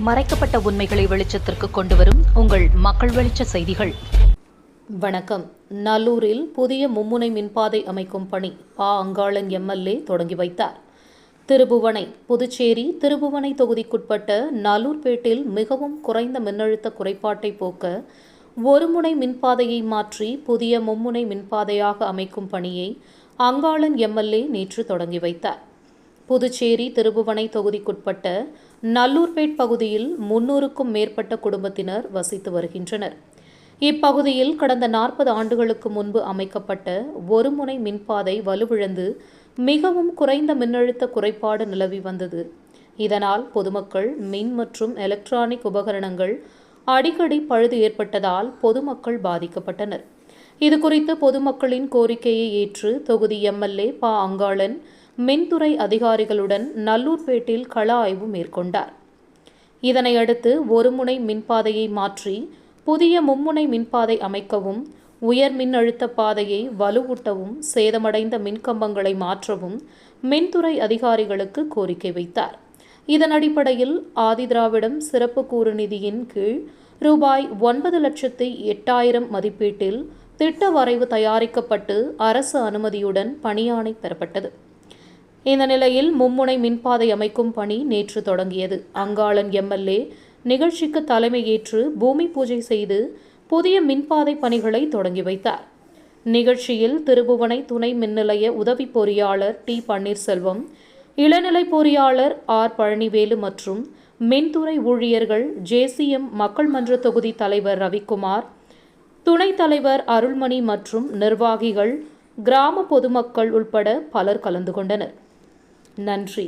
மறைக்கப்பட்ட உண்மைகளை வெளிச்சத்திற்கு கொண்டுவரும் உங்கள் மக்கள் வெளிச்ச செய்திகள். வணக்கம். நல்லூரில் புதிய மும்முனை மின்பாதை அமைக்கும் பணி அங்காளன் எம்எல்ஏ தொடங்கி வைத்தார். திருபுவனை புதுச்சேரி திருபுவனை தொகுதிக்குட்பட்ட நல்லூர்பேட்டில் மிகவும் குறைந்த மின்னழுத்த குறைபாட்டை போக்க ஒருமுனை மின்பாதையை மாற்றி புதிய மும்முனை மின்பாதையாக அமைக்கும் பணியை அங்காளன் எம்எல்ஏ நேற்று தொடங்கி வைத்தார். புதுச்சேரி திருபுவனை தொகுதிக்குட்பட்ட நல்லூர்பேட் பகுதியில் 300க்கும் மேற்பட்ட குடும்பத்தினர் வசித்து வருகின்றனர். இப்பகுதியில் கடந்த 40 ஆண்டுகளுக்கு முன்பு அமைக்கப்பட்ட ஒருமுனை மின்பாதை வலுவிழந்து மிகவும் குறைந்த மின்னழுத்த குறைபாடு நிலவி வந்தது. இதனால் பொதுமக்கள் மின் மற்றும் எலக்ட்ரானிக் உபகரணங்கள் அடிக்கடி பழுது ஏற்பட்டதால் பொதுமக்கள் பாதிக்கப்பட்டனர். இதுகுறித்து பொதுமக்களின் கோரிக்கையை ஏற்று தொகுதி எம்எல்ஏ அங்காளன் மின்துறை அதிகாரிகளுடன் நல்லூர்பேட்டில் கள ஆய்வு மேற்கொண்டார். இதனையடுத்து ஒருமுனை மின்பாதையை மாற்றி புதிய மும்முனை மின்பாதை அமைக்கவும், உயர் மின்னழுத்த பாதையை வலுவூட்டவும், சேதமடைந்த மின்கம்பங்களை மாற்றவும் மின்துறை அதிகாரிகளுக்கு கோரிக்கை வைத்தார். இதன் அடிப்படையில் ஆதிதிராவிடம் சிறப்பு கூறு நிதியின் கீழ் ரூபாய் 9,08,000 மதிப்பீட்டில் திட்ட வரைவு தயாரிக்கப்பட்டு அரசு அனுமதியுடன் பணியாணை பெறப்பட்டது. இந்த நிலையில் மும்முனை மின்பாதை அமைக்கும் பணி நேற்று தொடங்கியது. அங்காளன் எம்எல்ஏ நிகழ்ச்சிக்கு தலைமையேற்று பூமி பூஜை செய்து புதிய மின்பாதை பணிகளை தொடங்கி வைத்தார். நிகழ்ச்சியில் திருபுவனை துணை மின்நிலைய உதவி பொறியாளர் டி. பன்னீர்செல்வம், இளநிலை பொறியாளர் ஆர். பழனிவேலு மற்றும் மின்துறை ஊழியர்கள், ஜேசிஎம் மக்கள் மன்ற தொகுதி தலைவர் ரவிக்குமார், துணைத் தலைவர் அருள்மணி மற்றும் நிர்வாகிகள், கிராம பொதுமக்கள் உள்பட பலர் கலந்து கொண்டனர். நன்றி.